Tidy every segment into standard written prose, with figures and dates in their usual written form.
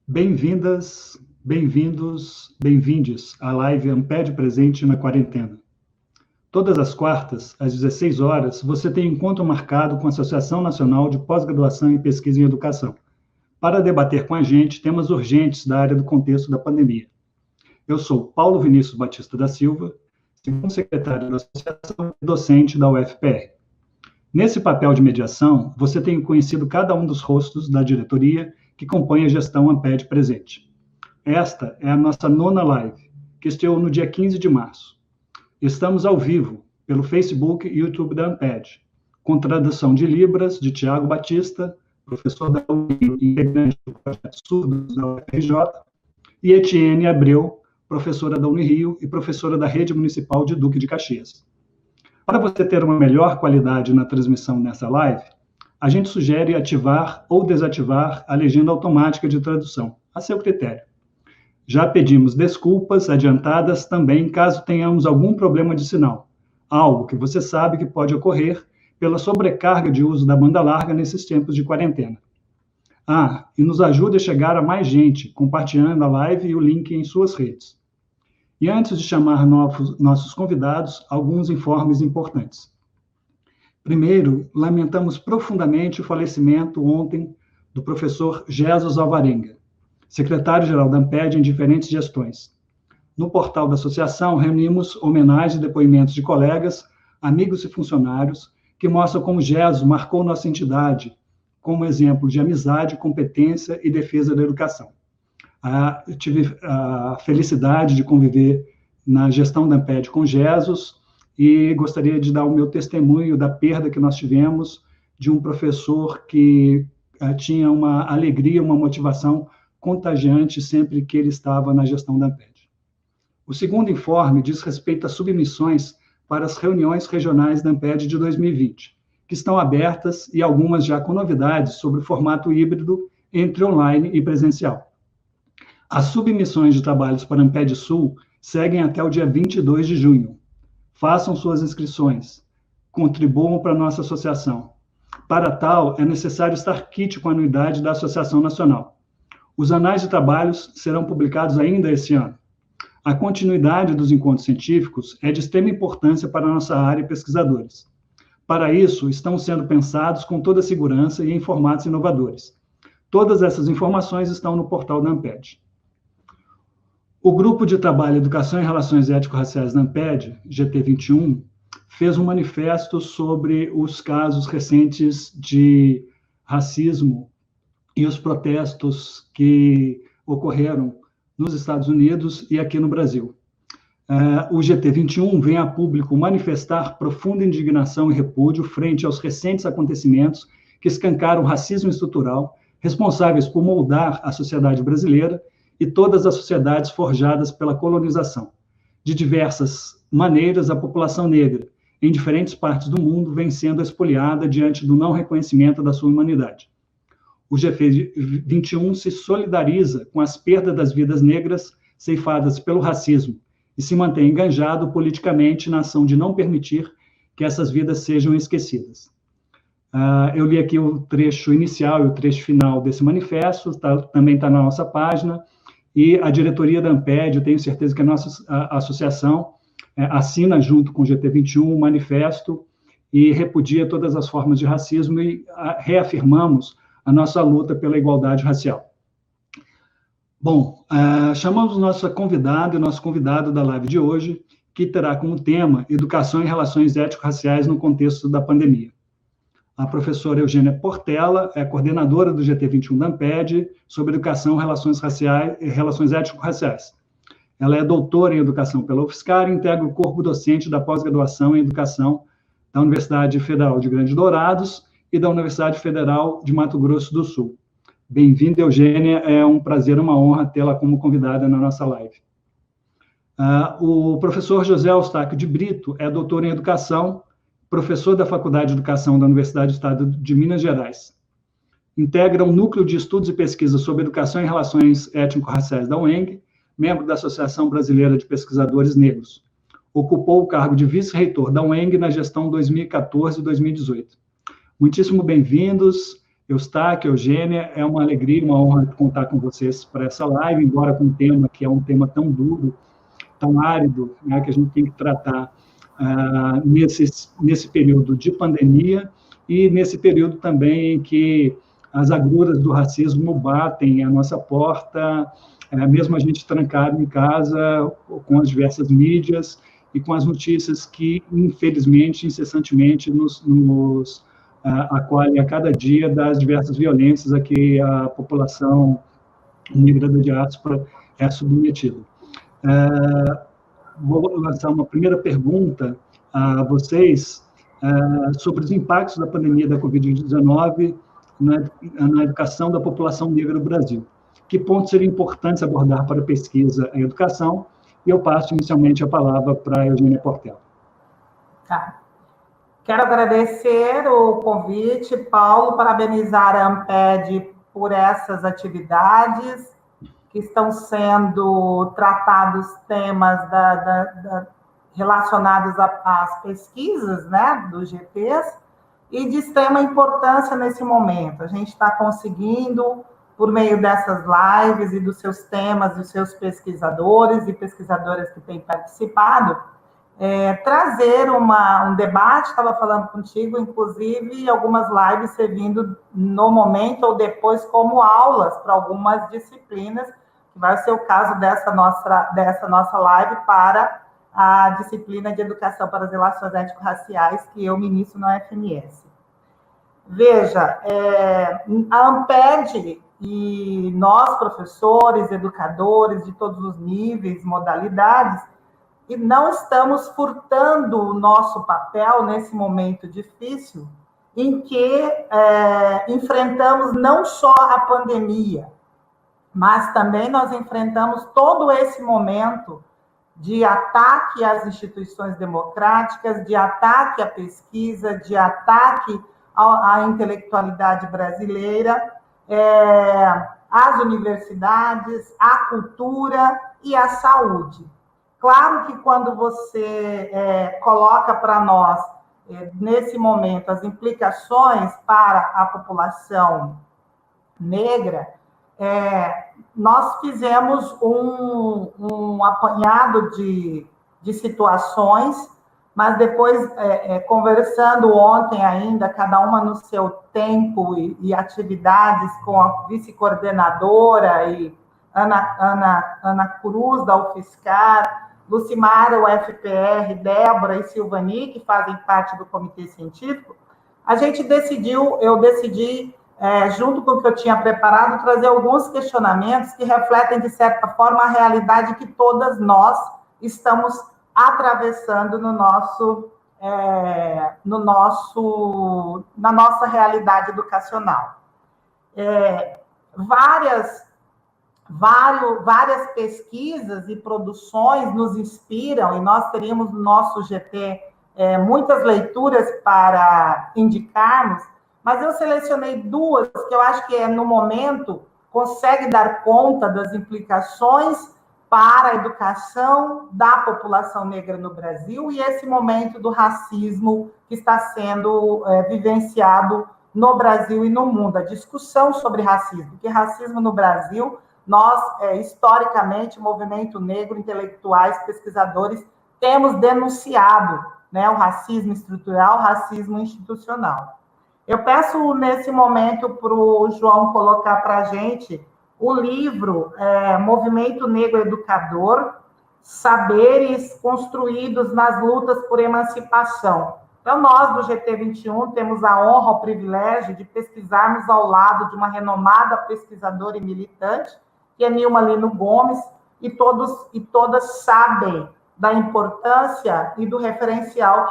Bem-vindas, bem-vindos, bem-vindes à live Amped Presente na Quarentena. Todas as quartas, às 16 horas, você tem encontro marcado com a Associação Nacional de Pós-Graduação em Pesquisa em Educação, para debater com a gente temas urgentes da área do contexto da pandemia. Eu sou Paulo Vinícius Batista da Silva, segundo secretário da Associação e docente da UFPR. Nesse papel de mediação, você tem conhecido cada um dos rostos da diretoria que compõe a gestão Amped Presente. Esta é a nossa nona live, que estreou no dia 15 de março. Estamos ao vivo pelo Facebook e YouTube da Amped, com tradução de Libras de Tiago Batista, professor da UNI e integrante do projeto Surdos da UFRJ, e Etienne Abreu, professora da Unirio e professora da Rede Municipal de Duque de Caxias. Para você ter uma melhor qualidade na transmissão nessa live, a gente sugere ativar ou desativar a legenda automática de tradução, a seu critério. Já pedimos desculpas adiantadas também caso tenhamos algum problema de sinal, algo que você sabe que pode ocorrer pela sobrecarga de uso da banda larga nesses tempos de quarentena. E nos ajude a chegar a mais gente, compartilhando a live e o link em suas redes. E antes de chamar nossos convidados, alguns informes importantes. Primeiro, lamentamos profundamente o falecimento ontem do professor Jesus Alvarenga, secretário-geral da Amped em diferentes gestões. No portal da associação, reunimos homenagens e depoimentos de colegas, amigos e funcionários que mostram como Jesus marcou nossa entidade como exemplo de amizade, competência e defesa da educação. Eu tive a felicidade de conviver na gestão da Amped com Jesus e gostaria de dar o meu testemunho da perda que nós tivemos de um professor que tinha uma alegria, uma motivação contagiante sempre que ele estava na gestão da Amped. O segundo informe diz respeito às submissões para as reuniões regionais da Amped de 2020, que estão abertas e algumas já com novidades sobre o formato híbrido entre online e presencial. As submissões de trabalhos para a Amped Sul seguem até o dia 22 de junho. Façam suas inscrições, contribuam para a nossa associação. Para tal, é necessário estar quite com a anuidade da Associação Nacional. Os anais de trabalhos serão publicados ainda esse ano. A continuidade dos encontros científicos é de extrema importância para a nossa área e pesquisadores. Para isso, estão sendo pensados com toda a segurança e em formatos inovadores. Todas essas informações estão no portal da Amped. O Grupo de Trabalho Educação e Relações Étnico-Raciais da Amped, GT21, fez um manifesto sobre os casos recentes de racismo e os protestos que ocorreram nos Estados Unidos e aqui no Brasil. O GT21 vem a público manifestar profunda indignação e repúdio frente aos recentes acontecimentos que escancaram o racismo estrutural, responsáveis por moldar a sociedade brasileira e todas as sociedades forjadas pela colonização. De diversas maneiras, a população negra, em diferentes partes do mundo, vem sendo expoliada diante do não reconhecimento da sua humanidade. O GT21 se solidariza com as perdas das vidas negras ceifadas pelo racismo e se mantém engajado politicamente na ação de não permitir que essas vidas sejam esquecidas. Eu li aqui o trecho inicial e o trecho final desse manifesto, também está na nossa página, e a diretoria da Amped, eu tenho certeza que a nossa associação assina junto com o GT21 o manifesto e repudia todas as formas de racismo e reafirmamos a nossa luta pela igualdade racial. Bom, chamamos nossa convidada e nosso convidado da live de hoje, que terá como tema Educação e Relações Étnico-Raciais no contexto da pandemia. A professora Eugênia Portela é coordenadora do GT21 da Amped sobre educação, relações étnico-raciais. Ela é doutora em educação pela UFSCar e integra o corpo docente da pós-graduação em educação da Universidade Federal de Grande Dourados e da Universidade Federal de Mato Grosso do Sul. Bem-vinda, Eugênia, é um prazer, uma honra tê-la como convidada na nossa live. O professor José Eustáquio de Brito é doutor em educação, professor da Faculdade de Educação da Universidade do Estado de Minas Gerais. Integra um núcleo de estudos e pesquisas sobre educação e relações étnico-raciais da UENG, membro da Associação Brasileira de Pesquisadores Negros. Ocupou o cargo de vice-reitor da UENG na gestão 2014 e 2018. Muitíssimo bem-vindos. Eustáquio, Eugênia, é uma alegria, uma honra contar com vocês para essa live, embora com um tema que é um tema tão duro, tão árido, né, que a gente tem que tratar nesse período de pandemia e nesse período também em que as agruras do racismo batem à nossa porta, mesmo a gente trancado em casa, com as diversas mídias e com as notícias que, infelizmente, incessantemente nos acolhem a cada dia das diversas violências a que a população negra da diáspora é submetida. Vou lançar uma primeira pergunta a vocês sobre os impactos da pandemia da Covid-19 na educação da população negra do Brasil. Que pontos seriam importantes abordar para a pesquisa em educação? E eu passo inicialmente a palavra para a Eugênia Portela. Tá. Quero agradecer o convite, Paulo, parabenizar a Amped por essas atividades que estão sendo tratados temas relacionados às pesquisas, né, dos GTs, e de extrema importância nesse momento. A gente está conseguindo, por meio dessas lives e dos seus temas, dos seus pesquisadores e pesquisadoras que têm participado, trazer um debate. Estava falando contigo, inclusive, algumas lives servindo no momento ou depois como aulas para algumas disciplinas, que vai ser o caso dessa nossa live para a disciplina de Educação para as Relações Étnico-Raciais, que eu ministro na UFMS. Veja, a Amped e nós, professores, educadores de todos os níveis, modalidades, e não estamos furtando o nosso papel nesse momento difícil em que enfrentamos não só a pandemia, mas também nós enfrentamos todo esse momento de ataque às instituições democráticas, de ataque à pesquisa, de ataque à intelectualidade brasileira, às universidades, à cultura e à saúde. Claro que quando você coloca para nós, nesse momento, as implicações para a população negra, nós fizemos um apanhado de situações, mas depois, conversando ontem ainda, cada uma no seu tempo e atividades com a vice-coordenadora e Ana Cruz, da UFSCar, Lucimara, o FPR, Débora e Silvani, que fazem parte do comitê científico, eu decidi, junto com o que eu tinha preparado, trazer alguns questionamentos que refletem, de certa forma, a realidade que todas nós estamos atravessando na nossa realidade educacional. Várias pesquisas e produções nos inspiram, e nós teríamos no nosso GT muitas leituras para indicarmos, mas eu selecionei duas que eu acho que, no momento, consegue dar conta das implicações para a educação da população negra no Brasil e esse momento do racismo que está sendo vivenciado no Brasil e no mundo. A discussão sobre racismo, porque racismo no Brasil, nós, historicamente, movimento negro, intelectuais, pesquisadores, temos denunciado, né, o racismo estrutural, o racismo institucional. Eu peço, nesse momento, para o João colocar para a gente o livro Movimento Negro Educador, Saberes Construídos nas Lutas por Emancipação. Então, nós, do GT21, temos a honra, o privilégio de pesquisarmos ao lado de uma renomada pesquisadora e militante, que é Nilma Lino Gomes, e todos e todas sabem da importância e do referencial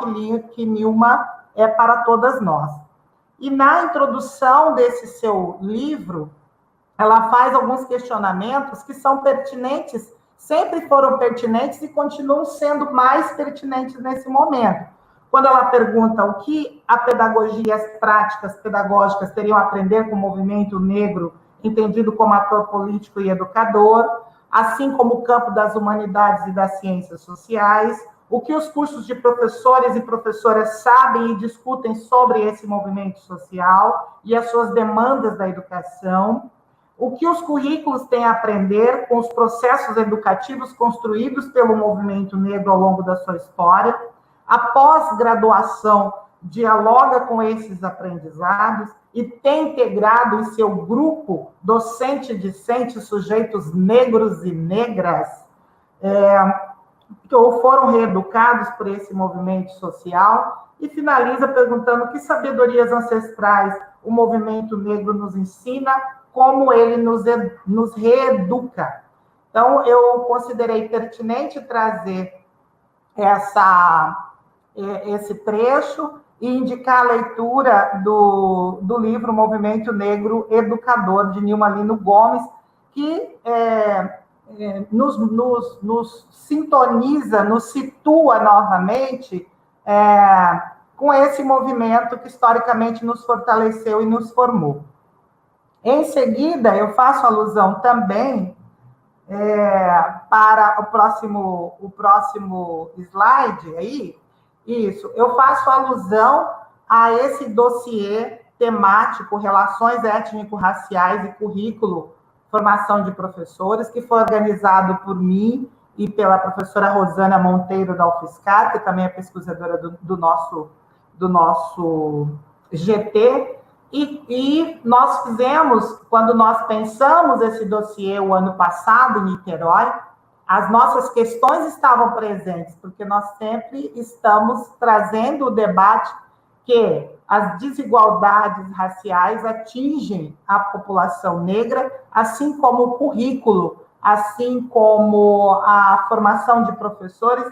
que Nilma é para todas nós. E na introdução desse seu livro, ela faz alguns questionamentos que são pertinentes, sempre foram pertinentes e continuam sendo mais pertinentes nesse momento. Quando ela pergunta o que a pedagogia e as práticas pedagógicas teriam a aprender com o movimento negro, entendido como ator político e educador, assim como o campo das humanidades e das ciências sociais, o que os cursos de professores e professoras sabem e discutem sobre esse movimento social e as suas demandas da educação, o que os currículos têm a aprender com os processos educativos construídos pelo movimento negro ao longo da sua história, a pós-graduação dialoga com esses aprendizados e tem integrado em seu grupo docente e discente sujeitos negros e negras, que ou foram reeducados por esse movimento social, e finaliza perguntando que sabedorias ancestrais o movimento negro nos ensina, como ele nos reeduca. Então, eu considerei pertinente trazer esse trecho e indicar a leitura do livro Movimento Negro Educador, de Nilma Lino Gomes, que nos sintoniza, nos situa novamente com esse movimento que historicamente nos fortaleceu e nos formou. Em seguida, eu faço alusão também para o próximo slide aí. Isso, eu faço alusão a esse dossiê temático, Relações Étnico-Raciais e Currículo, Formação de Professores, que foi organizado por mim e pela professora Rosana Monteiro da UFSCar, que também é pesquisadora do nosso GT, e nós fizemos, quando nós pensamos esse dossiê o ano passado em Niterói, as nossas questões estavam presentes, porque nós sempre estamos trazendo o debate que as desigualdades raciais atingem a população negra, assim como o currículo, assim como a formação de professores,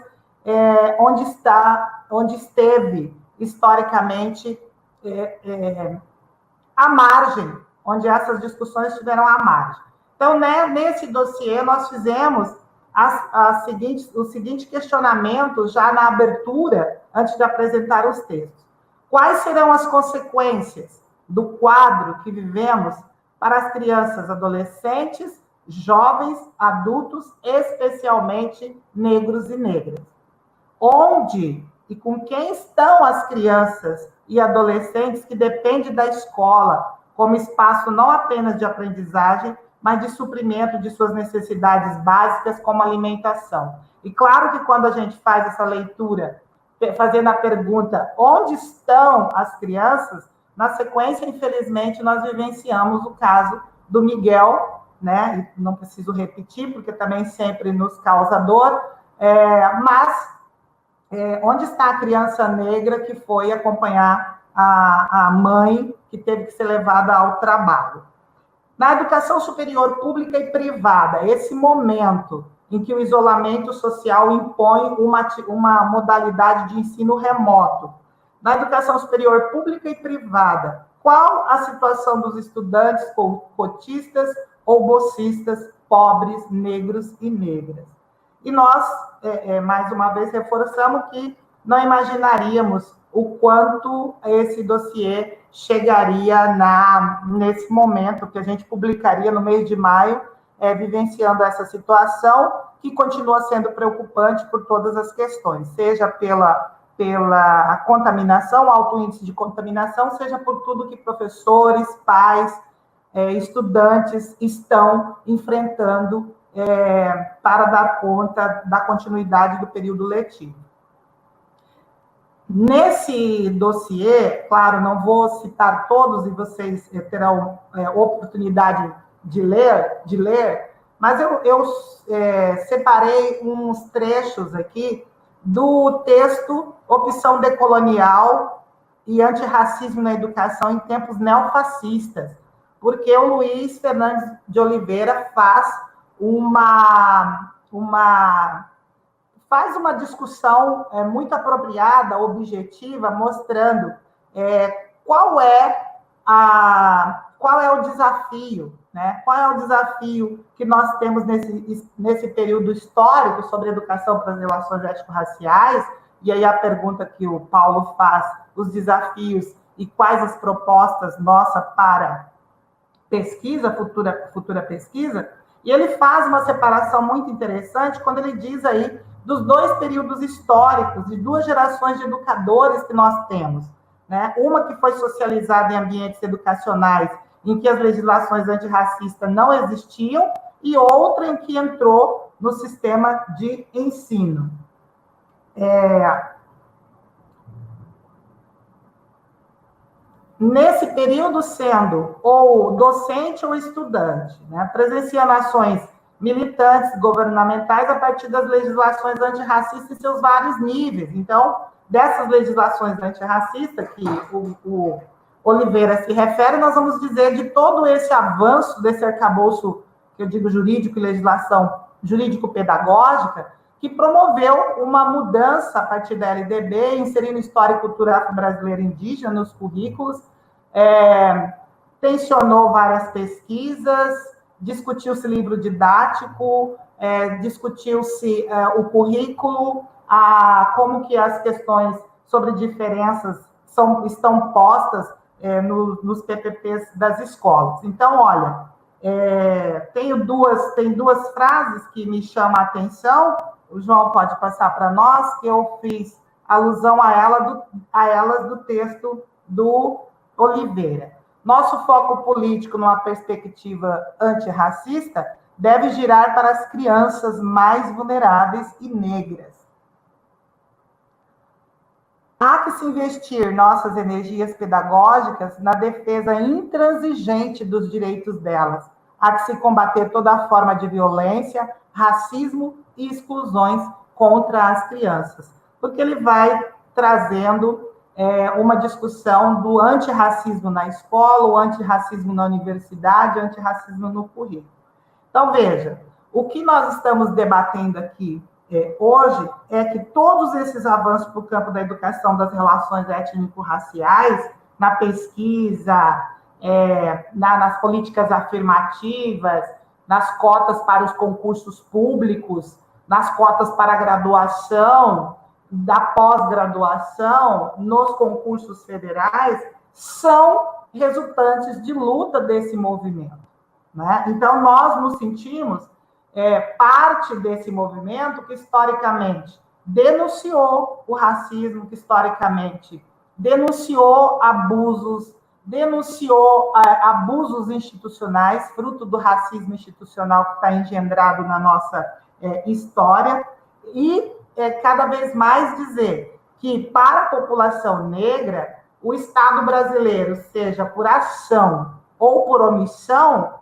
onde esteve historicamente à margem, onde essas discussões estiveram à margem. Então, né, nesse dossiê, nós fizemos o seguinte questionamento já na abertura, antes de apresentar os textos. Quais serão as consequências do quadro que vivemos para as crianças, adolescentes, jovens, adultos, especialmente negros e negras? Onde e com quem estão as crianças e adolescentes que dependem da escola como espaço não apenas de aprendizagem, mas de suprimento de suas necessidades básicas, como alimentação? E claro que quando a gente faz essa leitura, fazendo a pergunta, onde estão as crianças? Na sequência, infelizmente, nós vivenciamos o caso do Miguel, né? E não preciso repetir, porque também sempre nos causa dor, mas onde está a criança negra que foi acompanhar a mãe que teve que ser levada ao trabalho? Na educação superior pública e privada, esse momento em que o isolamento social impõe uma modalidade de ensino remoto. Na educação superior pública e privada, qual a situação dos estudantes cotistas ou bolsistas, pobres, negros e negras? E nós, mais uma vez, reforçamos que não imaginaríamos o quanto esse dossiê chegaria nesse momento que a gente publicaria no mês de maio, vivenciando essa situação, que continua sendo preocupante por todas as questões, seja pela contaminação, alto índice de contaminação, seja por tudo que professores, pais, estudantes estão enfrentando para dar conta da continuidade do período letivo. Nesse dossiê, claro, não vou citar todos e vocês terão oportunidade de ler, mas eu separei uns trechos aqui do texto Opção Decolonial e Antirracismo na Educação em Tempos Neofascistas, porque o Luiz Fernandes de Oliveira faz uma discussão muito apropriada, objetiva, mostrando qual é o desafio, né? Qual é o desafio que nós temos nesse período histórico sobre educação para as relações étnico-raciais, e aí a pergunta que o Paulo faz, os desafios e quais as propostas nossas para pesquisa, futura pesquisa, e ele faz uma separação muito interessante quando ele diz aí dos dois períodos históricos, de duas gerações de educadores que nós temos, né? Uma que foi socializada em ambientes educacionais em que as legislações antirracistas não existiam, e outra em que entrou no sistema de ensino. Nesse período, sendo ou docente ou estudante, né, presenciando ações militantes governamentais a partir das legislações antirracistas em seus vários níveis. Então, dessas legislações antirracistas que o Oliveira se refere, nós vamos dizer de todo esse avanço desse arcabouço, que eu digo jurídico e legislação jurídico-pedagógica, que promoveu uma mudança a partir da LDB, inserindo história e cultura afro-brasileira indígena nos currículos, tensionou várias pesquisas, discutiu-se livro didático, discutiu-se o currículo, como que as questões sobre diferenças estão postas nos PPPs das escolas. Então, olha, tem duas frases que me chamam a atenção, o João pode passar para nós, que eu fiz alusão a elas do texto do Oliveira. Nosso foco político, numa perspectiva antirracista, deve girar para as crianças mais vulneráveis e negras. Há que se investir nossas energias pedagógicas na defesa intransigente dos direitos delas. Há que se combater toda forma de violência, racismo e exclusões contra as crianças. Porque ele vai trazendo uma discussão do antirracismo na escola, o antirracismo na universidade, o antirracismo no currículo. Então, veja, o que nós estamos debatendo aqui hoje é que todos esses avanços para o campo da educação das relações étnico-raciais, na pesquisa, nas políticas afirmativas, nas cotas para os concursos públicos, nas cotas para a graduação, da pós-graduação, nos concursos federais, são resultantes de luta desse movimento, né? Então, nós nos sentimos parte desse movimento que, historicamente, denunciou o racismo, que, historicamente, denunciou abusos, denunciou abusos institucionais, fruto do racismo institucional que está engendrado na nossa história, e cada vez mais dizer que, para a população negra, o Estado brasileiro, seja por ação ou por omissão,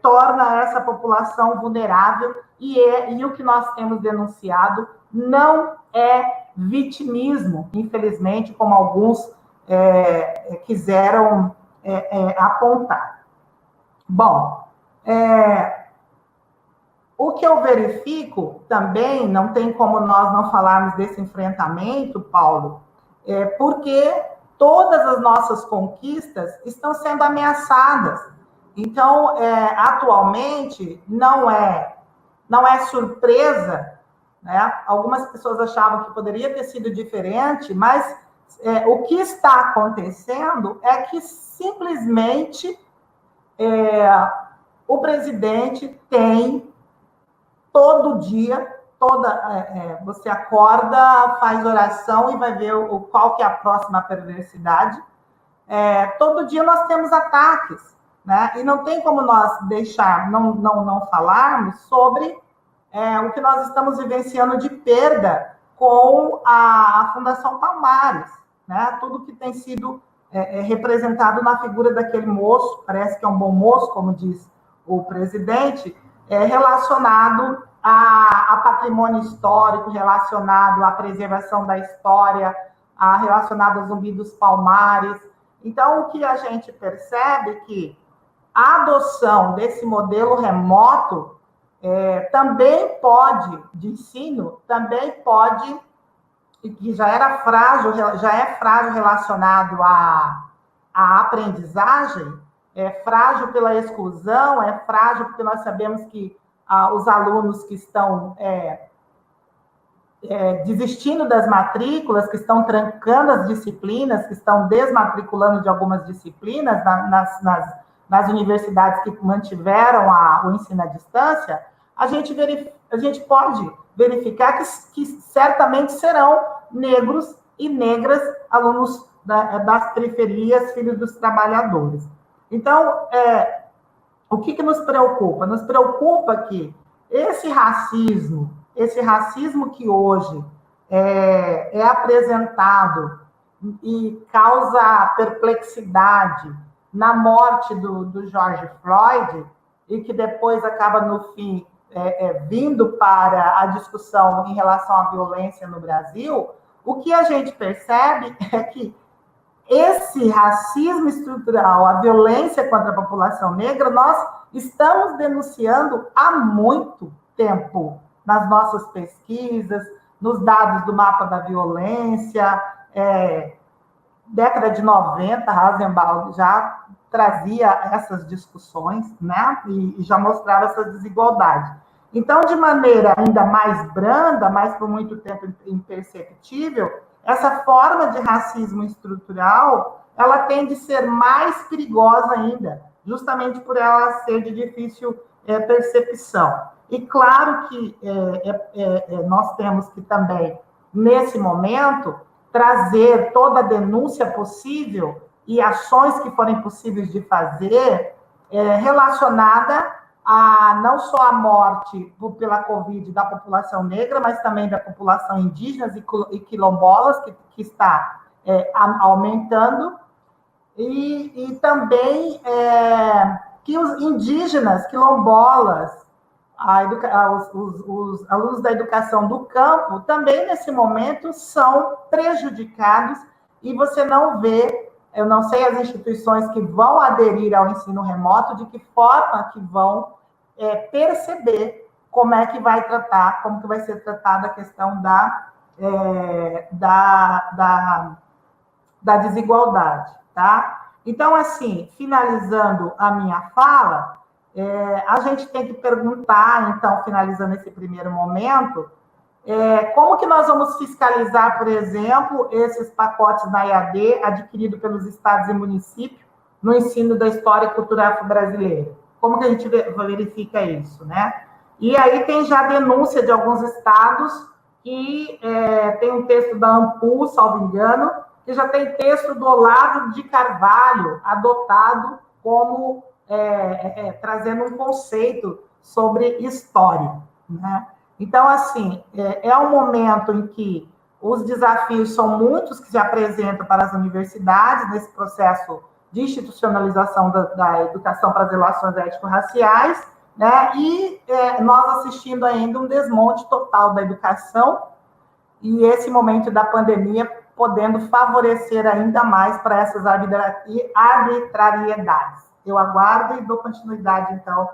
torna essa população vulnerável, e o que nós temos denunciado não é vitimismo, infelizmente, como alguns quiseram apontar. Bom, o que eu verifico também, não tem como nós não falarmos desse enfrentamento, Paulo, porque todas as nossas conquistas estão sendo ameaçadas. Então, atualmente, não é surpresa, né? Algumas pessoas achavam que poderia ter sido diferente, mas o que está acontecendo é que, simplesmente, o presidente tem todo dia, você acorda, faz oração e vai ver qual que é a próxima perversidade. Todo dia nós temos ataques, né? E não tem como nós deixar, não falarmos sobre o que nós estamos vivenciando de perda com a Fundação Palmares, né? Tudo que tem sido representado na figura daquele moço, parece que é um bom moço, como diz o presidente, relacionado a patrimônio histórico, relacionado à preservação da história, relacionado ao Zumbi dos Palmares. Então, o que a gente percebe é que a adoção desse modelo remoto também pode, de ensino, também pode, que já é frágil relacionado à aprendizagem, é frágil pela exclusão, é frágil porque nós sabemos que os alunos que estão desistindo das matrículas, que estão trancando as disciplinas, que estão desmatriculando de algumas disciplinas nas universidades que mantiveram o ensino à distância, a gente pode verificar que certamente serão negros e negras alunos das periferias, filhos dos trabalhadores. Então, o que nos preocupa? Nos preocupa que esse racismo que hoje é apresentado e causa perplexidade na morte do George Floyd, e que depois acaba, no fim, vindo para a discussão em relação à violência no Brasil, o que a gente percebe é que esse racismo estrutural, a violência contra a população negra, nós estamos denunciando há muito tempo nas nossas pesquisas, nos dados do mapa da violência. Década de 90, Rasenbach já trazia essas discussões, né? E já mostrava essa desigualdade. Então, de maneira ainda mais branda, mas por muito tempo imperceptível, essa forma de racismo estrutural, ela tende a ser mais perigosa ainda, justamente por ela ser de difícil percepção. E claro que nós temos que também, nesse momento, trazer toda a denúncia possível e ações que forem possíveis de fazer relacionada a não só a morte pela Covid da população negra, mas também da população indígena e quilombolas, que está aumentando, e também que os indígenas, quilombolas, os alunos da educação do campo, também nesse momento são prejudicados, e você não vê, eu não sei as instituições que vão aderir ao ensino remoto, de que forma que vão perceber como é que vai tratar, como que vai ser tratada a questão da desigualdade, tá? Então, assim, finalizando a minha fala, a gente tem que perguntar, então, finalizando esse primeiro momento, como que nós vamos fiscalizar, por exemplo, esses pacotes na EAD adquiridos pelos estados e municípios no ensino da história e cultura afro-brasileira? Como que a gente verifica isso, né? E aí tem já denúncia de alguns estados que tem um texto da AMPU, salvo engano, que já tem texto do Olavo de Carvalho adotado como trazendo um conceito sobre história, né? Então, assim, é um momento em que os desafios são muitos que se apresentam para as universidades nesse processo de institucionalização da educação para as relações étnico-raciais, né? E nós assistindo ainda um desmonte total da educação, e esse momento da pandemia podendo favorecer ainda mais para essas arbitrariedades. Eu aguardo e dou continuidade, então,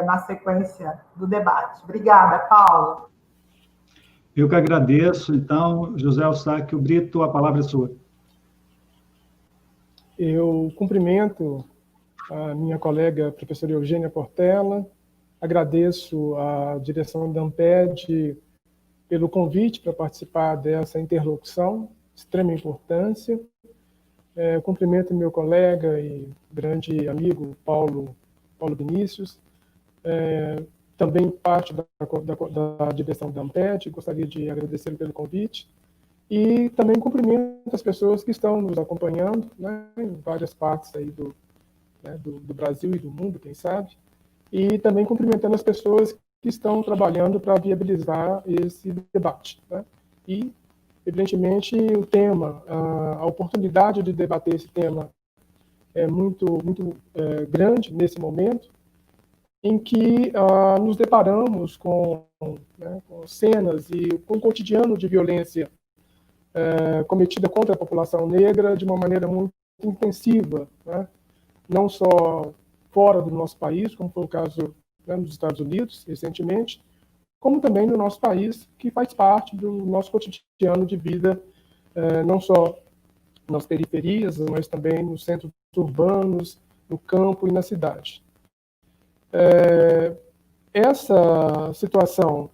na sequência do debate. Obrigada, Paulo. Eu que agradeço. Então, José Eustáquio Brito, a palavra é sua. Eu cumprimento a minha colega, professora Eugênia Portela, agradeço à direção da Amped pelo convite para participar dessa interlocução, de extrema importância. Cumprimento meu colega e grande amigo Paulo Vinícius, também parte da direção da Amped, gostaria de agradecer pelo convite. E também cumprimento as pessoas que estão nos acompanhando, né, em várias partes aí do Brasil e do mundo, quem sabe. E também cumprimentando as pessoas que estão trabalhando para viabilizar esse debate, né? E, evidentemente, o tema, a oportunidade de debater esse tema é muito grande nesse momento, em que nos deparamos com cenas e com o cotidiano de violência cometida contra a população negra de uma maneira muito intensiva, né? Não só fora do nosso país, como foi o caso nos Estados Unidos, recentemente, como também no nosso país, que faz parte do nosso cotidiano de vida, não só nas periferias, mas também nos centros urbanos, no campo e na cidade. Essa situação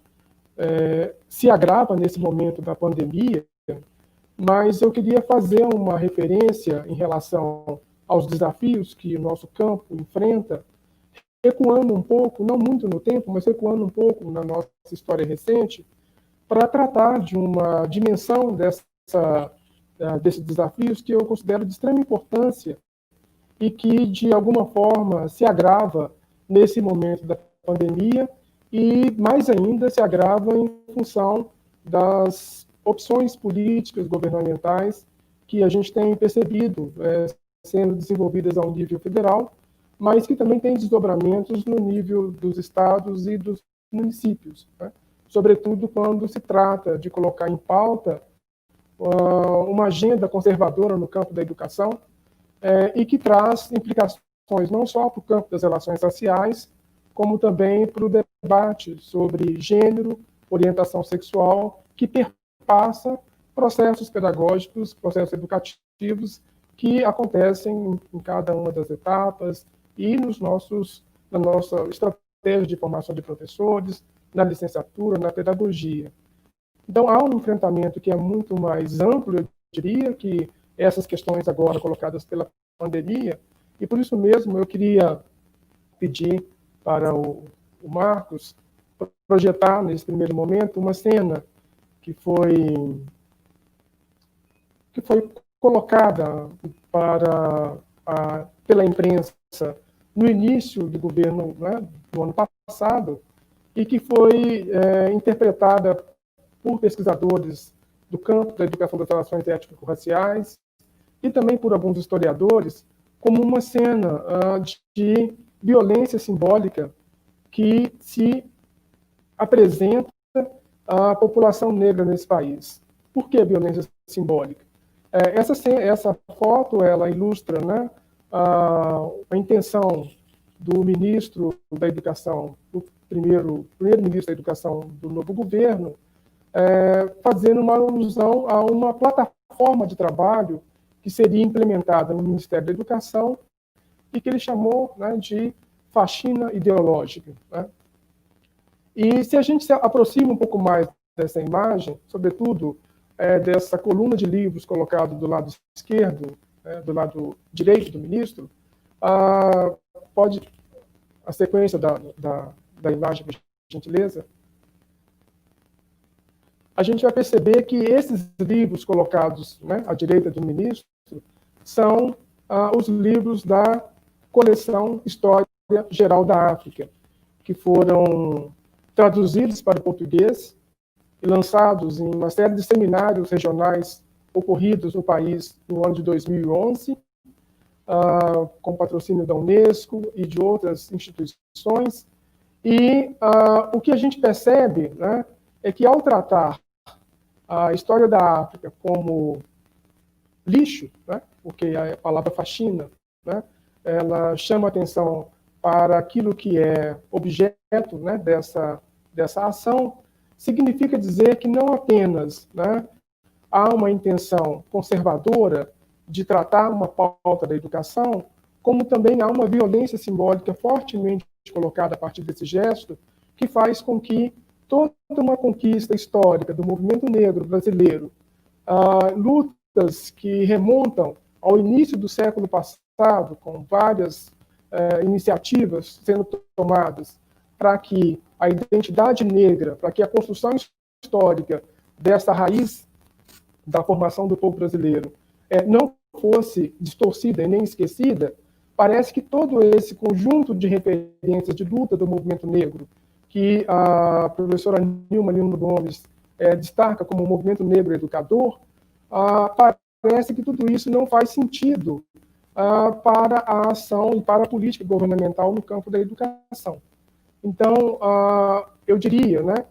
se agrava nesse momento da pandemia, mas eu queria fazer uma referência em relação aos desafios que o nosso campo enfrenta recuando um pouco, não muito no tempo, mas recuando um pouco na nossa história recente, para tratar de uma dimensão desses desafios que eu considero de extrema importância e que, de alguma forma, se agrava nesse momento da pandemia e, mais ainda, se agrava em função das opções políticas governamentais que a gente tem percebido sendo desenvolvidas ao nível federal, mas que também tem desdobramentos no nível dos estados e dos municípios, né? Sobretudo quando se trata de colocar em pauta uma agenda conservadora no campo da educação e que traz implicações não só para o campo das relações raciais, como também para o debate sobre gênero, orientação sexual, que perpassa processos pedagógicos, processos educativos que acontecem em cada uma das etapas e na nossa estratégia de formação de professores, na licenciatura, na pedagogia. Então, há um enfrentamento que é muito mais amplo, eu diria, que essas questões agora colocadas pela pandemia, e por isso mesmo eu queria pedir para o Marcos projetar, nesse primeiro momento, uma cena que foi colocada pela imprensa no início do governo, né, do ano passado, e que foi interpretada por pesquisadores do campo da educação das relações étnico-raciais e também por alguns historiadores como uma cena de violência simbólica que se apresenta à população negra nesse país. Por que violência simbólica? Essa foto ela ilustra, né, a intenção do ministro da Educação, do primeiro-ministro da Educação do novo governo, fazendo uma alusão a uma plataforma de trabalho que seria implementada no Ministério da Educação e que ele chamou, né, de faxina ideológica, né? E se a gente se aproxima um pouco mais dessa imagem, sobretudo dessa coluna de livros colocado do lado esquerdo, do lado direito do ministro, a sequência da imagem, por gentileza, a gente vai perceber que esses livros colocados, né, à direita do ministro são os livros da coleção História Geral da África, que foram traduzidos para o português e lançados em uma série de seminários regionais ocorridos no país no ano de 2011, com patrocínio da Unesco e de outras instituições. E o que a gente percebe, né, é que, ao tratar a história da África como lixo, né, porque a palavra faxina, né, ela chama atenção para aquilo que é objeto, né, dessa ação, significa dizer que não apenas, né, há uma intenção conservadora de tratar uma pauta da educação, como também há uma violência simbólica fortemente colocada a partir desse gesto, que faz com que toda uma conquista histórica do movimento negro brasileiro, lutas que remontam ao início do século passado, com várias iniciativas sendo tomadas para que a identidade negra, para que a construção histórica dessa raiz da formação do povo brasileiro não fosse distorcida e nem esquecida, parece que todo esse conjunto de referências de luta do movimento negro, que a professora Nilma Lino Gomes destaca como movimento negro educador, parece que tudo isso não faz sentido para a ação e para a política governamental no campo da educação. Então, eu diria, né,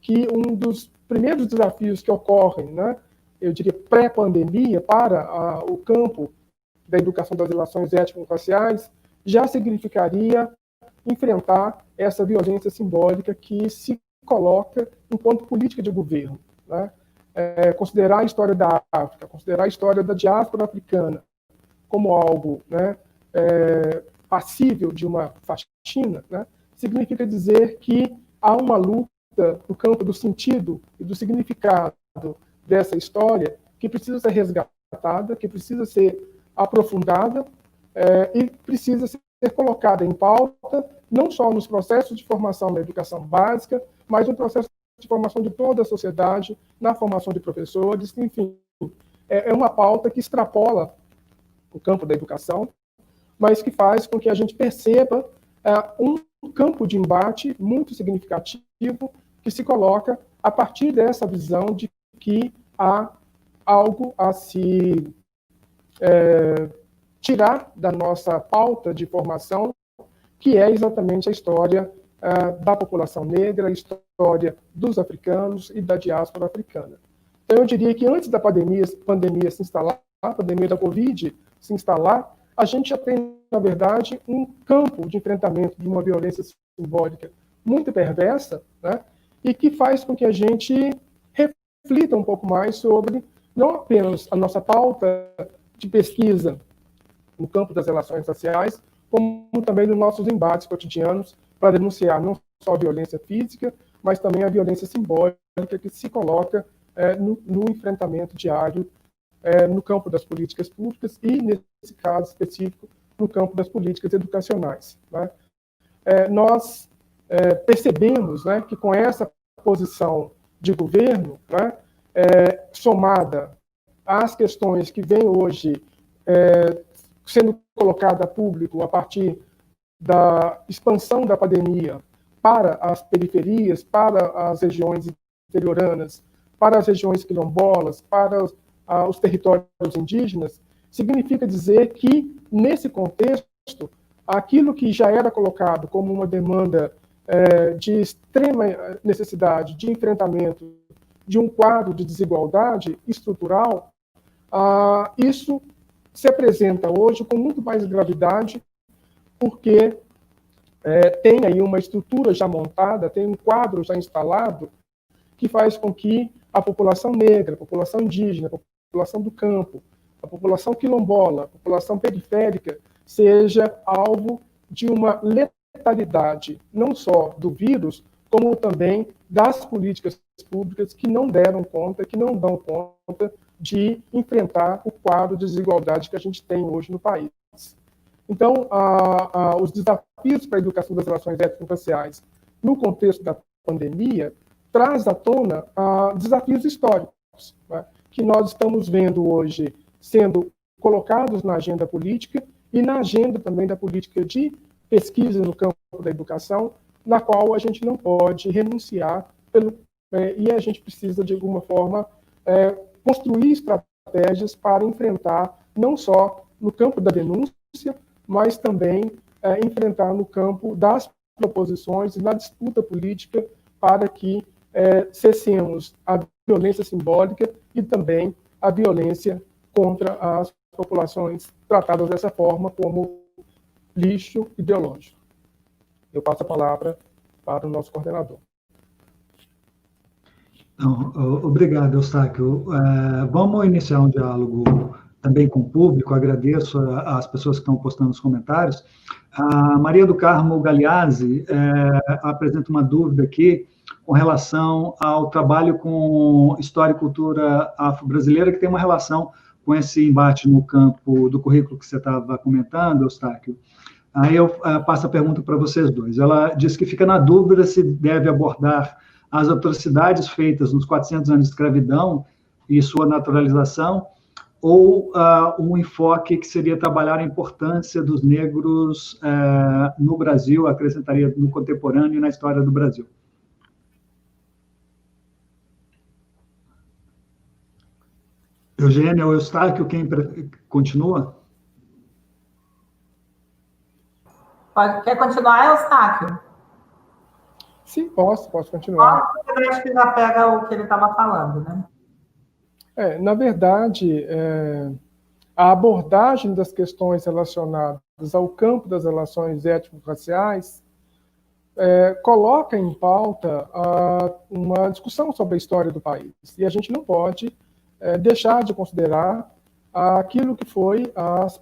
que um dos primeiros desafios que ocorrem, né, eu diria pré-pandemia, para o campo da educação das relações étnico-raciais, já significaria enfrentar essa violência simbólica que se coloca enquanto política de governo, né? Considerar a história da África, considerar a história da diáspora africana como algo, né, passível de uma faxina, né, significa dizer que há uma luta no campo do sentido e do significado dessa história que precisa ser resgatada, que precisa ser aprofundada e precisa ser colocada em pauta, não só nos processos de formação da educação básica, mas no processo de formação de toda a sociedade, na formação de professores, enfim. É uma pauta que extrapola o campo da educação, mas que faz com que a gente perceba um campo de embate muito significativo que se coloca a partir dessa visão de que há algo a se tirar da nossa pauta de formação, que é exatamente a história da população negra, a história dos africanos e da diáspora africana. Então, eu diria que antes da pandemia se instalar, a pandemia da Covid se instalar, a gente já tem, na verdade, um campo de enfrentamento de uma violência simbólica muito perversa, né, e que faz com que a gente reflita um pouco mais sobre não apenas a nossa pauta de pesquisa no campo das relações raciais, como também nos nossos embates cotidianos para denunciar não só a violência física, mas também a violência simbólica que se coloca no enfrentamento diário no campo das políticas públicas e, nesse caso específico, no campo das políticas educacionais. Né? Nós percebemos, né, que com essa posição de governo, né, somada às questões que vêm hoje sendo colocada a público a partir da expansão da pandemia para as periferias, para as regiões interioranas, para as regiões quilombolas, para os territórios indígenas, significa dizer que, nesse contexto, aquilo que já era colocado como uma demanda de extrema necessidade de enfrentamento de um quadro de desigualdade estrutural, isso se apresenta hoje com muito mais gravidade, porque tem aí uma estrutura já montada, tem um quadro já instalado, que faz com que a população negra, a população indígena, a população do campo, a população quilombola, a população periférica, seja alvo de uma letalidade, não só do vírus, como também das políticas públicas que não deram conta, que não dão conta de enfrentar o quadro de desigualdade que a gente tem hoje no país. Então, os desafios para a educação das relações étnico-raciais no contexto da pandemia traz à tona desafios históricos, né, que nós estamos vendo hoje sendo colocados na agenda política e na agenda também da política de pesquisa no campo da educação, na qual a gente não pode renunciar, e a gente precisa, de alguma forma, construir estratégias para enfrentar, não só no campo da denúncia, mas também enfrentar no campo das proposições e na disputa política para que cessemos a violência simbólica e também a violência contra as populações tratadas dessa forma como lixo ideológico. Eu passo a palavra para o nosso coordenador. Obrigado, Eustáquio. Vamos iniciar um diálogo também com o público. Agradeço às pessoas que estão postando os comentários. A Maria do Carmo Galeazzi apresenta uma dúvida aqui com relação ao trabalho com história e cultura afro-brasileira, que tem uma relação com esse embate no campo do currículo que você estava comentando, Eustáquio. Aí eu passo a pergunta para vocês dois. Ela diz que fica na dúvida se deve abordar as atrocidades feitas nos 400 anos de escravidão e sua naturalização, ou um enfoque que seria trabalhar a importância dos negros no Brasil, acrescentaria no contemporâneo e na história do Brasil. Eugênia ou Eustáquio, quem continua? Quer continuar, Eustáquio? Sim, posso continuar. Eu acho que já pega o que ele estava falando, né? Na verdade, a abordagem das questões relacionadas ao campo das relações étnico-raciais coloca em pauta uma discussão sobre a história do país. E a gente não pode deixar de considerar aquilo que foi as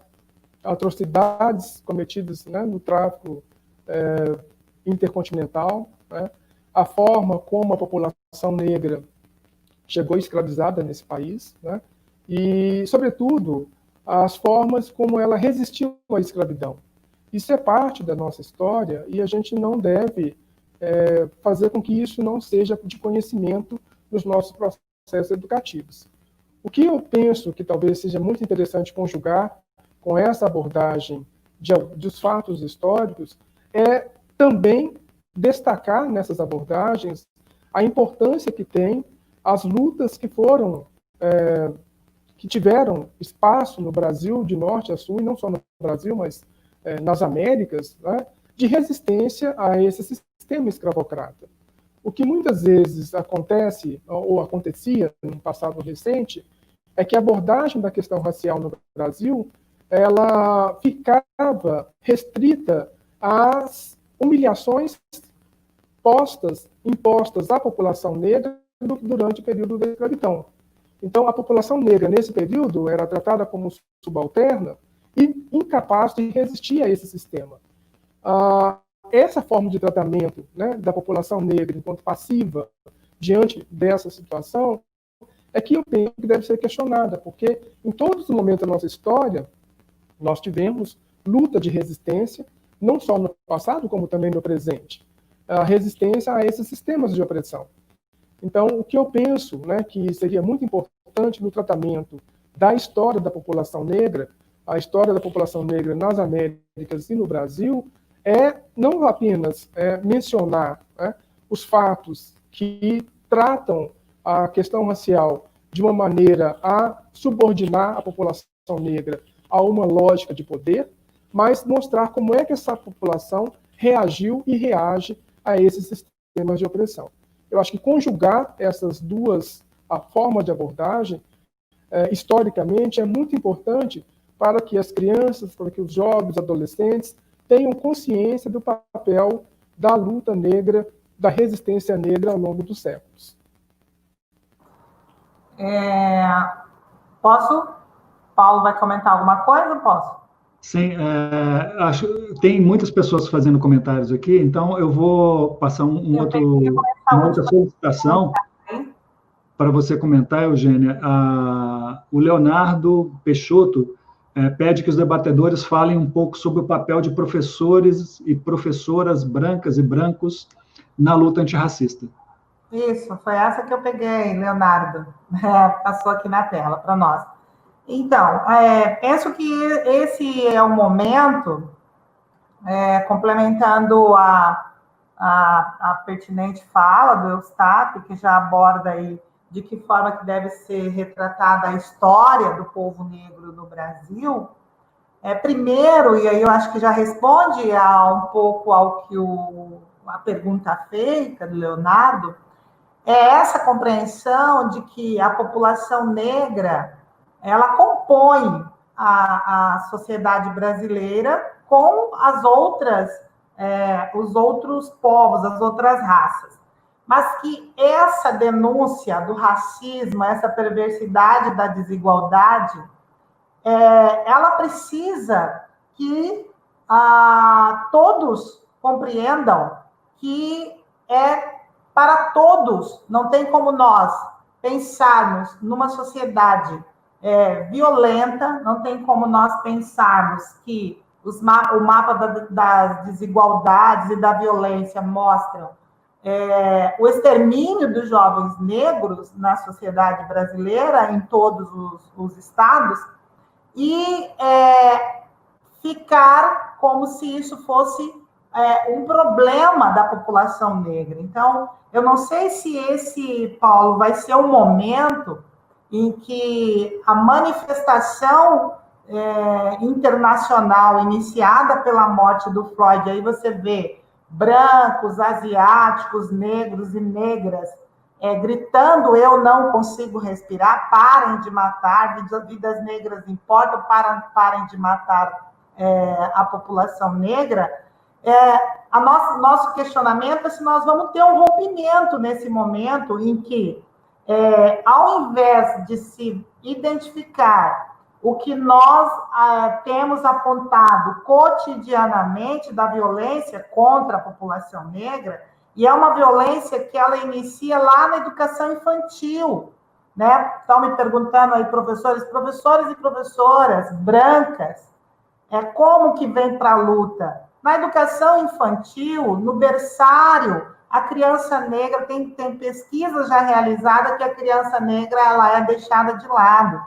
atrocidades cometidas, né, no tráfico intercontinental, né, a forma como a população negra chegou escravizada nesse país, né, e, sobretudo, as formas como ela resistiu à escravidão. Isso é parte da nossa história e a gente não deve fazer com que isso não seja de conhecimento nos nossos processos educativos. O que eu penso que talvez seja muito interessante conjugar com essa abordagem dos fatos históricos é também destacar nessas abordagens a importância que tem as lutas que foram, que tiveram espaço no Brasil, de norte a sul, e não só no Brasil, mas nas Américas, né, de resistência a esse sistema escravocrata. O que muitas vezes acontece, ou acontecia no passado recente, é que a abordagem da questão racial no Brasil ela ficava restrita às humilhações impostas à população negra durante o período da escravidão. Então, a população negra, nesse período, era tratada como subalterna e incapaz de resistir a esse sistema. Essa forma de tratamento, né, da população negra enquanto passiva diante dessa situação é que eu penso que deve ser questionada, porque em todos os momentos da nossa história nós tivemos luta de resistência, não só no passado, como também no presente, a resistência a esses sistemas de opressão. Então, o que eu penso, né, que seria muito importante no tratamento da história da população negra, a história da população negra nas Américas e no Brasil, é não apenas mencionar, né, os fatos que tratam a questão racial de uma maneira a subordinar a população negra a uma lógica de poder, mas mostrar como é que essa população reagiu e reage a esses sistemas de opressão. Eu acho que conjugar essas duas formas de abordagem, historicamente, é muito importante para que as crianças, para que os jovens, adolescentes, tenham consciência do papel da luta negra, da resistência negra ao longo dos séculos. Posso? Paulo vai comentar alguma coisa? Posso? Sim, tem muitas pessoas fazendo comentários aqui, então eu vou passar uma outra solicitação para você comentar, Eugênia. O Leonardo Peixoto pede que os debatedores falem um pouco sobre o papel de professores e professoras brancas e brancos na luta antirracista. Isso, foi essa que eu peguei, Leonardo. Passou aqui na tela para nós. Então, penso que esse é o momento, complementando a pertinente fala do Eustáquio, que já aborda aí de que forma que deve ser retratada a história do povo negro no Brasil. Primeiro, e aí eu acho que já responde um pouco ao que a pergunta feita do Leonardo, é essa compreensão de que a população negra ela compõe a sociedade brasileira com as outras, os outros povos, as outras raças. Mas que essa denúncia do racismo, essa perversidade da desigualdade, ela precisa que todos compreendam que para todos, não tem como nós pensarmos numa sociedade violenta, não tem como nós pensarmos que o mapa das desigualdades e da violência mostram o extermínio dos jovens negros na sociedade brasileira, em todos os estados, e ficar como se isso fosse um problema da população negra. Então, eu não sei se esse, Paulo, vai ser um momento em que a manifestação internacional iniciada pela morte do Floyd, aí você vê brancos, asiáticos, negros e negras gritando: eu não consigo respirar, parem de matar, vidas negras importam, parem de matar a população negra. Nosso questionamento é se nós vamos ter um rompimento nesse momento em que, ao invés de se identificar o que nós temos apontado cotidianamente da violência contra a população negra, e é uma violência que ela inicia lá na educação infantil, né? Estão me perguntando aí, professores e professoras brancas, como que vem para a luta. Na educação infantil, no berçário, a criança negra tem pesquisa já realizada que a criança negra ela é deixada de lado,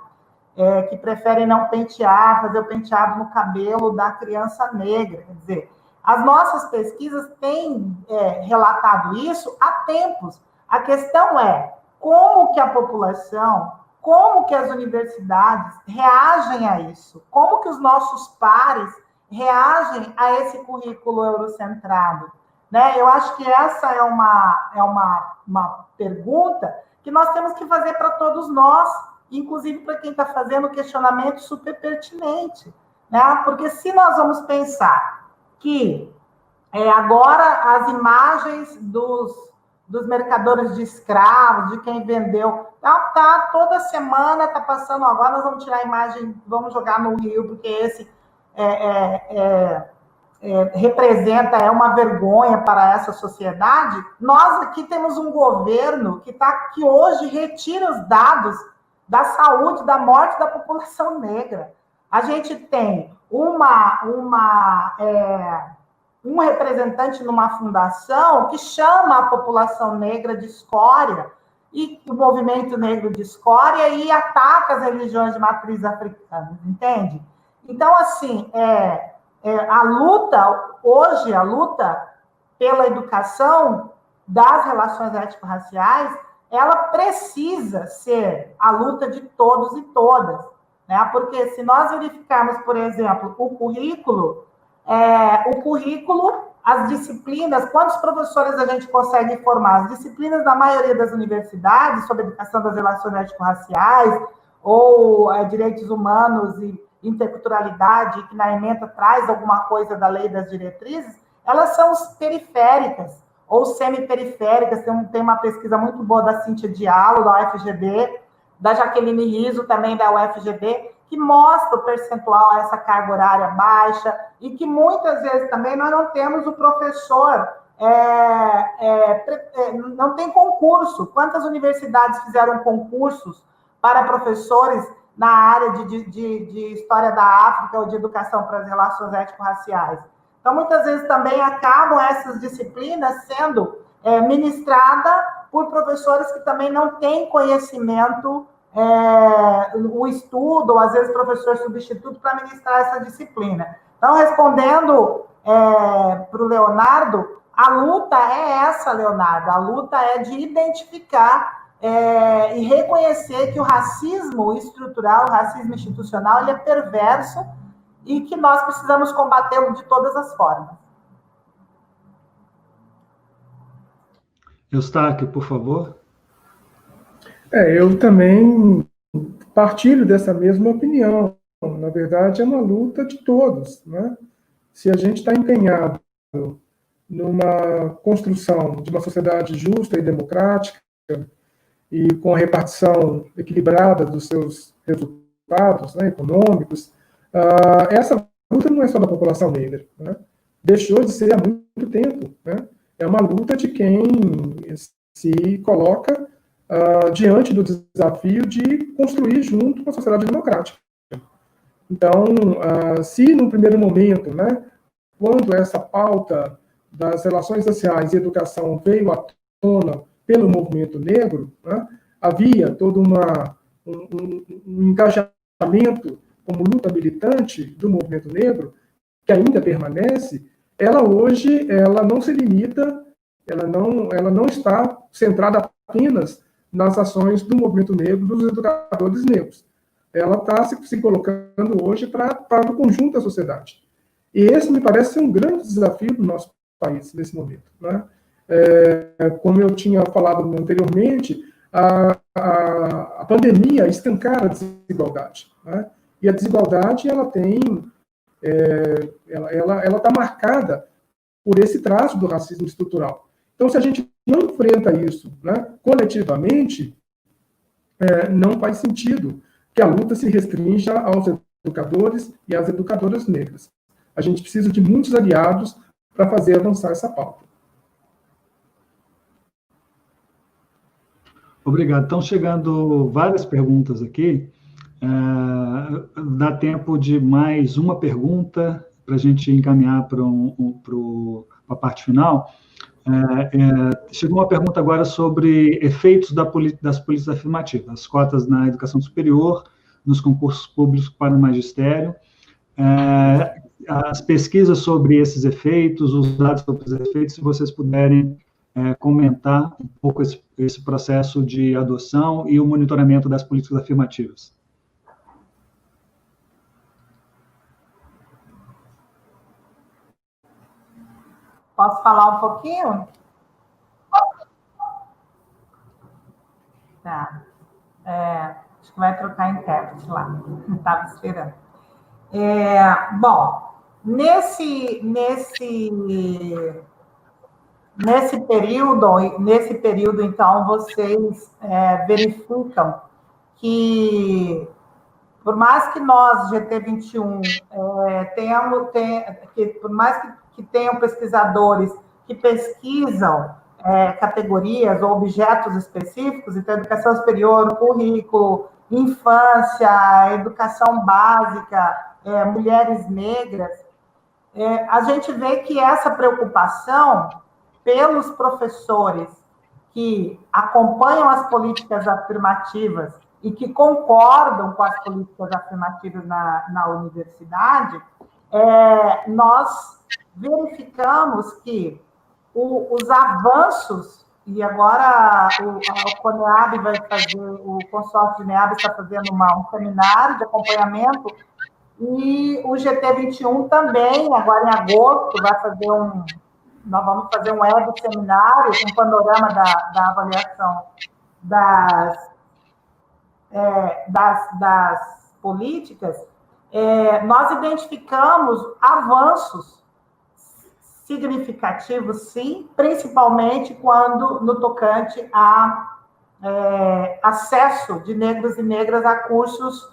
que preferem não pentear, fazer o penteado no cabelo da criança negra. Quer dizer, as nossas pesquisas têm relatado isso há tempos. A questão é como que a população, como que as universidades reagem a isso, como que os nossos pares reagem a esse currículo eurocentrado. Né? Eu acho que essa é uma pergunta que nós temos que fazer para todos nós, inclusive para quem está fazendo questionamento super pertinente. Né? Porque se nós vamos pensar que agora as imagens dos mercadores de escravos, de quem vendeu, toda semana está passando, agora nós vamos tirar a imagem, vamos jogar no Rio, porque esse representa, é uma vergonha para essa sociedade. Nós aqui temos um governo que hoje retira os dados da saúde, da morte da população negra. A gente tem um representante numa fundação que chama a população negra de escória, e o movimento negro de escória, e ataca as religiões de matriz africana, entende? Então, assim, a luta pela educação das relações étnico-raciais, ela precisa ser a luta de todos e todas, né? Porque se nós verificarmos, por exemplo, o currículo, as disciplinas, quantos professores a gente consegue formar? As disciplinas da maioria das universidades, sobre educação das relações étnico-raciais, ou direitos humanos e interculturalidade, que na ementa traz alguma coisa da lei das diretrizes, elas são periféricas, ou semi-periféricas. Tem uma pesquisa muito boa da Cíntia Diallo, da UFGB, da Jaqueline Riso, também da UFGB, que mostra o percentual, essa carga horária baixa, e que muitas vezes também nós não temos o professor, não tem concurso. Quantas universidades fizeram concursos para professores na área de História da África ou de Educação para as Relações Étnico-Raciais? Então, muitas vezes também acabam essas disciplinas sendo ministradas por professores que também não têm conhecimento, o estudo, ou às vezes professor substituto para ministrar essa disciplina. Então, respondendo para o Leonardo, a luta é essa, Leonardo, a luta é de identificar e reconhecer que o racismo estrutural, o racismo institucional, ele é perverso e que nós precisamos combatê-lo de todas as formas. Eustáquio, por favor. Eu também partilho dessa mesma opinião. Na verdade, é uma luta de todos, né? Se a gente está empenhado numa construção de uma sociedade justa e democrática e com a repartição equilibrada dos seus resultados, né, econômicos, essa luta não é só da população negra, né? Deixou de ser há muito tempo, né? É uma luta de quem se coloca diante do desafio de construir junto com a sociedade democrática. Então, se no primeiro momento, né, quando essa pauta das relações sociais e educação veio à tona pelo movimento negro, né, havia todo um engajamento como luta militante do movimento negro, que ainda permanece, ela hoje não se limita, ela não está centrada apenas nas ações do movimento negro, dos educadores negros. Ela está se colocando hoje para o conjunto da sociedade. E esse me parece ser um grande desafio do nosso país nesse momento, né? Como eu tinha falado anteriormente, a pandemia escancara a desigualdade, né? E a desigualdade ela está marcada por esse traço do racismo estrutural. Então, se a gente não enfrenta isso, né, coletivamente, não faz sentido que a luta se restrinja aos educadores e às educadoras negras. A gente precisa de muitos aliados para fazer avançar essa pauta. Obrigado. Estão chegando várias perguntas aqui. dá tempo de mais uma pergunta para a gente encaminhar para a parte final. Chegou uma pergunta agora sobre efeitos das políticas afirmativas, as cotas na educação superior, nos concursos públicos para o magistério, as pesquisas sobre esses efeitos, os dados sobre esses efeitos, se vocês puderem comentar um pouco esse processo de adoção e o monitoramento das políticas afirmativas. Posso falar um pouquinho? Tá. Acho que vai trocar intérprete lá. Não estava esperando. Bom, nesse período, então, vocês verificam que, por mais que nós, GT21, por mais que tenham pesquisadores que pesquisam categorias ou objetos específicos, então, educação superior, currículo, infância, educação básica, mulheres negras, a gente vê que essa preocupação pelos professores que acompanham as políticas afirmativas e que concordam com as políticas afirmativas na universidade, nós verificamos que os avanços, e agora o CONEAB vai fazer, o consórcio de NEAB está fazendo um seminário de acompanhamento, e o GT21 também, agora em agosto, nós vamos fazer um web seminário, um panorama da avaliação das políticas. Nós identificamos avanços significativos, sim, principalmente quando no tocante a acesso de negros e negras a cursos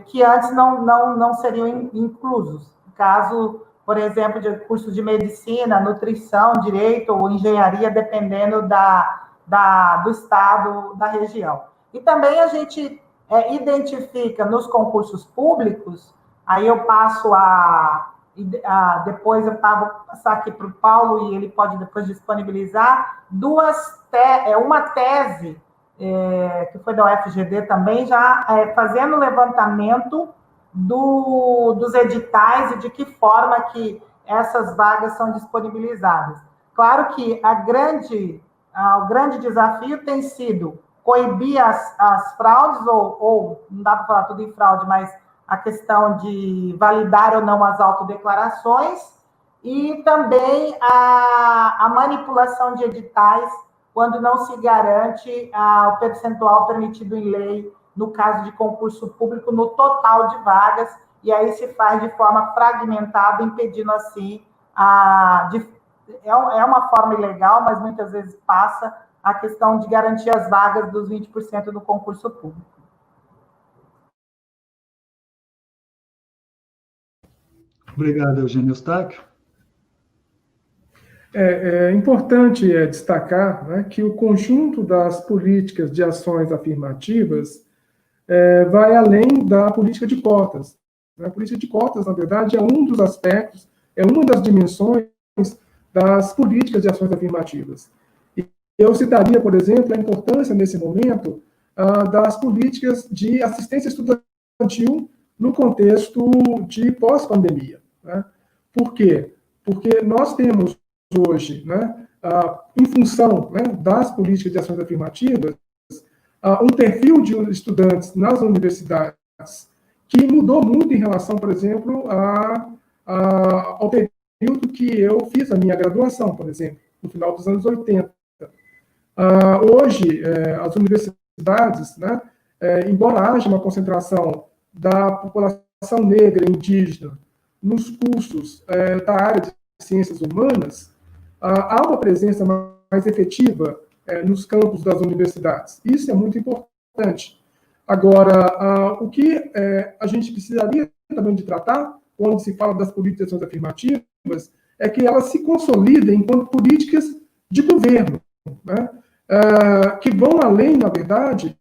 que antes não seriam inclusos. No caso, por exemplo, de cursos de medicina, nutrição, direito ou engenharia, dependendo do estado, da região. E também a gente identifica nos concursos públicos, aí eu passo depois eu vou passar aqui para o Paulo e ele pode depois disponibilizar uma tese que foi da UFGD também, já fazendo o levantamento dos editais e de que forma que essas vagas são disponibilizadas. Claro que o grande desafio tem sido coibir as fraudes, ou não dá para falar tudo em fraude, mas a questão de validar ou não as autodeclarações, e também a manipulação de editais, quando não se garante o percentual permitido em lei, no caso de concurso público, no total de vagas, e aí se faz de forma fragmentada, impedindo, assim, é uma forma ilegal, mas muitas vezes passa a questão de garantir as vagas dos 20% no concurso público. Obrigado, Eugênio Eustáquio. É importante destacar, né, que o conjunto das políticas de ações afirmativas vai além da política de cotas. A política de cotas, na verdade, é um dos aspectos, é uma das dimensões das políticas de ações afirmativas. E eu citaria, por exemplo, a importância, nesse momento, das políticas de assistência estudantil no contexto de pós-pandemia. Né? Por quê? Porque nós temos hoje, né, em função, né, das políticas de ações afirmativas, um perfil de estudantes nas universidades que mudou muito em relação, por exemplo, ao período que eu fiz a minha graduação, por exemplo, no final dos anos 80. Hoje, as universidades, né, embora haja uma concentração da população negra e indígena nos cursos da área de ciências humanas, há uma presença mais efetiva nos campos das universidades. Isso é muito importante. Agora, o que a gente precisaria também de tratar, quando se fala das políticas afirmativas, é que elas se consolidem enquanto políticas de governo, né? Que vão além, na verdade,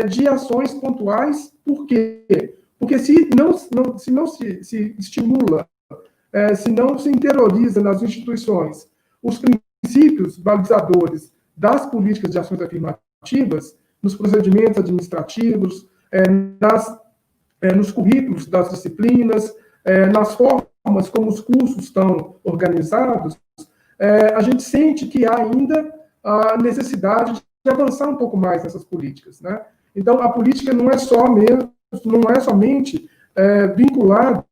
de ações pontuais. Por quê? Porque se não se estimula, se não se interioriza nas instituições os princípios balizadores das políticas de ações afirmativas, nos procedimentos administrativos, nos currículos das disciplinas, nas formas como os cursos estão organizados, a gente sente que há ainda a necessidade de avançar um pouco mais nessas políticas, né? Então, a política não é somente vinculada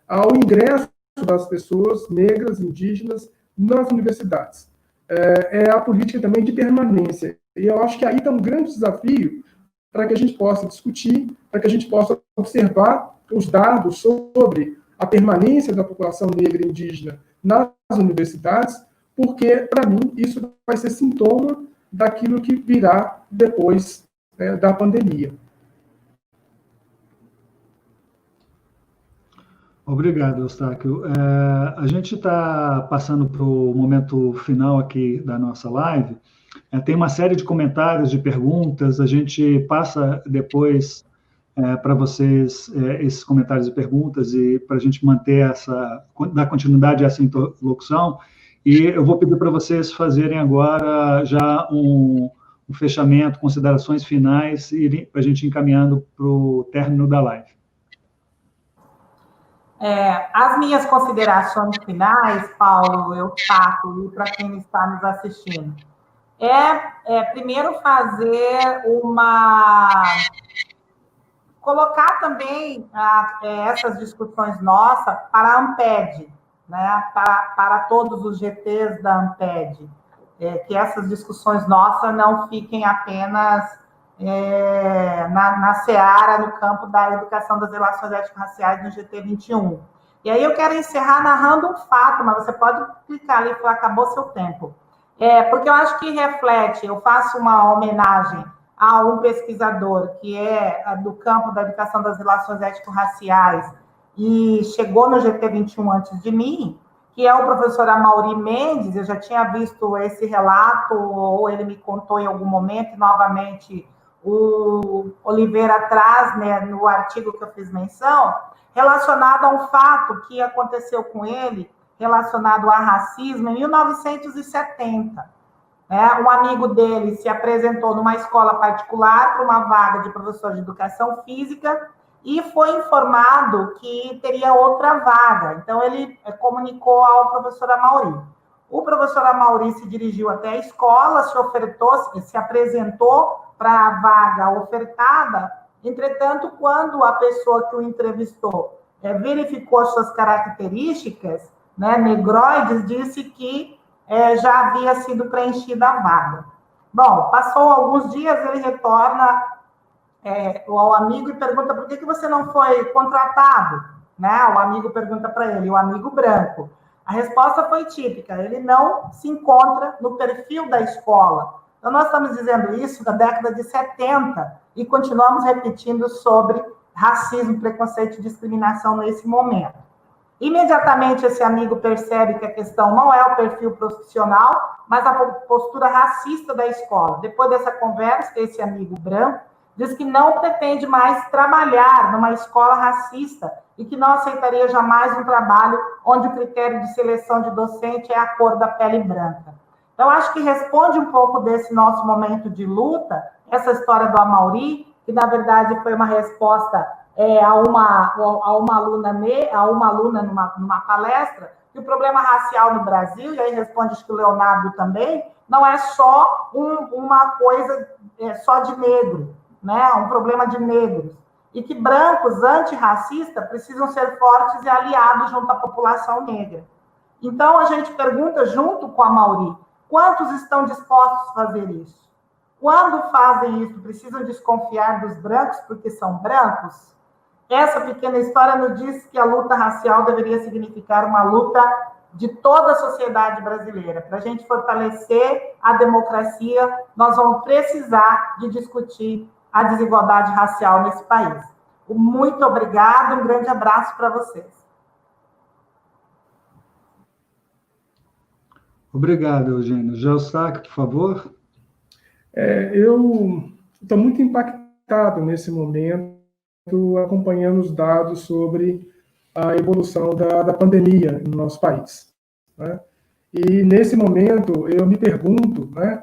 ao ingresso das pessoas negras, indígenas, nas universidades. É a política também de permanência. E eu acho que aí está um grande desafio para que a gente possa discutir, para que a gente possa observar os dados sobre a permanência da população negra e indígena nas universidades, porque, para mim, isso vai ser sintoma daquilo que virá depois da pandemia. Obrigado, Eustáquio. A gente está passando para o momento final aqui da nossa live. Tem uma série de comentários, de perguntas. A gente passa depois para vocês esses comentários e perguntas e para a gente dar continuidade a essa interlocução. E eu vou pedir para vocês fazerem agora já um fechamento, considerações finais, e para a gente ir encaminhando para o término da live. As minhas considerações finais, Paulo, Eustáquio, e para quem está nos assistindo, primeiro colocar também essas discussões nossas para a Amped, né? Para todos os GTs da Amped, que essas discussões nossas não fiquem apenas na seara, no campo da educação das relações étnico-raciais no GT 21. E aí eu quero encerrar narrando um fato, mas você pode clicar ali e falar, acabou seu tempo. Porque eu acho que reflete, eu faço uma homenagem a um pesquisador que é do campo da educação das relações étnico-raciais e chegou no GT 21 antes de mim, que é o professor Amaury Mendes. Eu já tinha visto esse relato, ou ele me contou em algum momento, e novamente o Oliveira traz, né, no artigo que eu fiz menção, relacionado a um fato que aconteceu com ele, relacionado a racismo, em 1970. Um amigo dele se apresentou numa escola particular para uma vaga de professor de educação física e foi informado que teria outra vaga. Então, ele comunicou ao professor Amaury. O professor Amaury se dirigiu até a escola, se apresentou para a vaga ofertada. Entretanto, quando a pessoa que o entrevistou verificou as suas características, né, negroides, disse que já havia sido preenchida a vaga. Bom, passou alguns dias, ele retorna ao amigo e pergunta por que você não foi contratado, né? O amigo pergunta para ele, o amigo branco. A resposta foi típica, ele não se encontra no perfil da escola. Então, nós estamos dizendo isso da década de 70 e continuamos repetindo sobre racismo, preconceito e discriminação nesse momento. Imediatamente, esse amigo percebe que a questão não é o perfil profissional, mas a postura racista da escola. Depois dessa conversa, esse amigo branco diz que não pretende mais trabalhar numa escola racista e que não aceitaria jamais um trabalho onde o critério de seleção de docente é a cor da pele branca. Então, acho que responde um pouco desse nosso momento de luta, essa história do Amaury, que, na verdade, foi uma resposta a uma aluna numa palestra, que o problema racial no Brasil, e aí responde acho que o Leonardo também, não é só uma coisa só de negro, né? Um problema de negros. E que brancos antirracistas precisam ser fortes e aliados junto à população negra. Então, a gente pergunta junto com a Amaury, quantos estão dispostos a fazer isso? Quando fazem isso, precisam desconfiar dos brancos porque são brancos? Essa pequena história nos diz que a luta racial deveria significar uma luta de toda a sociedade brasileira. Para a gente fortalecer a democracia, nós vamos precisar de discutir a desigualdade racial nesse país. Muito obrigada, um grande abraço para vocês. Obrigado, Eugênio. Eustáquio, por favor. Eu estou muito impactado nesse momento acompanhando os dados sobre a evolução da pandemia no nosso país, né? E, nesse momento, eu me pergunto, né,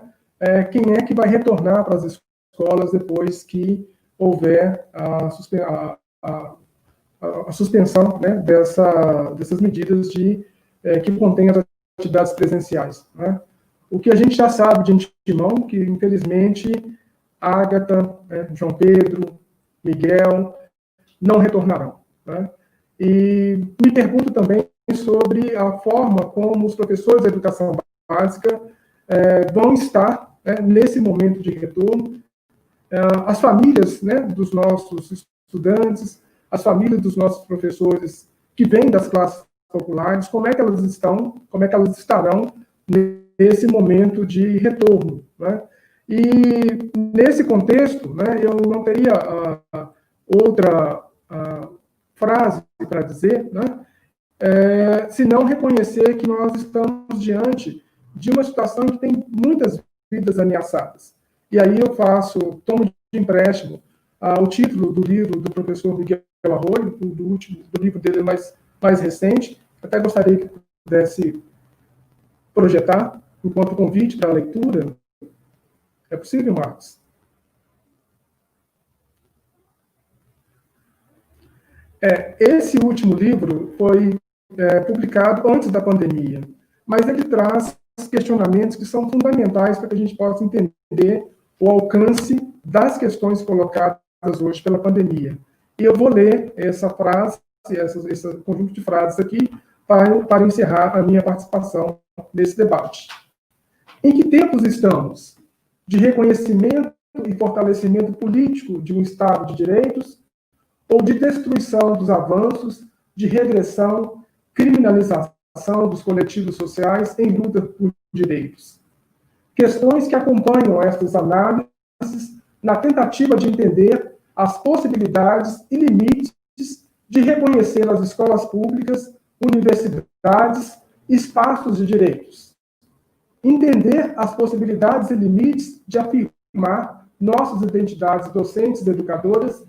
quem é que vai retornar para as escolas depois que houver a suspensão, né, dessas medidas que contêm as atividades presenciais, né? O que a gente já sabe de antemão, que, infelizmente, Ágata, João Pedro, Miguel, não retornarão, né? E me pergunto também sobre a forma como os professores da educação básica vão estar, né, nesse momento de retorno, as famílias, né, dos nossos estudantes, as famílias dos nossos professores que vêm das classes populares, como é que elas estarão nesse momento de retorno, né? E, nesse contexto, né, eu não teria outra frase para dizer, né, se não reconhecer que nós estamos diante de uma situação que tem muitas vidas ameaçadas. E aí eu tomo de empréstimo o título do livro do professor Miguel Arroyo, do livro dele mais recente. Até gostaria que pudesse projetar, enquanto convite para a leitura. É possível, Marcos? Esse último livro foi publicado antes da pandemia, mas ele traz questionamentos que são fundamentais para que a gente possa entender o alcance das questões colocadas hoje pela pandemia. E eu vou ler essa frase, esse conjunto de frases aqui, para encerrar a minha participação nesse debate. Em que tempos estamos? De reconhecimento e fortalecimento político de um Estado de direitos ou de destruição dos avanços, de regressão, criminalização dos coletivos sociais em luta por direitos? Questões que acompanham estas análises na tentativa de entender as possibilidades e limites de reconhecer as escolas públicas, universidades, espaços de direitos. Entender as possibilidades e limites de afirmar nossas identidades docentes e educadoras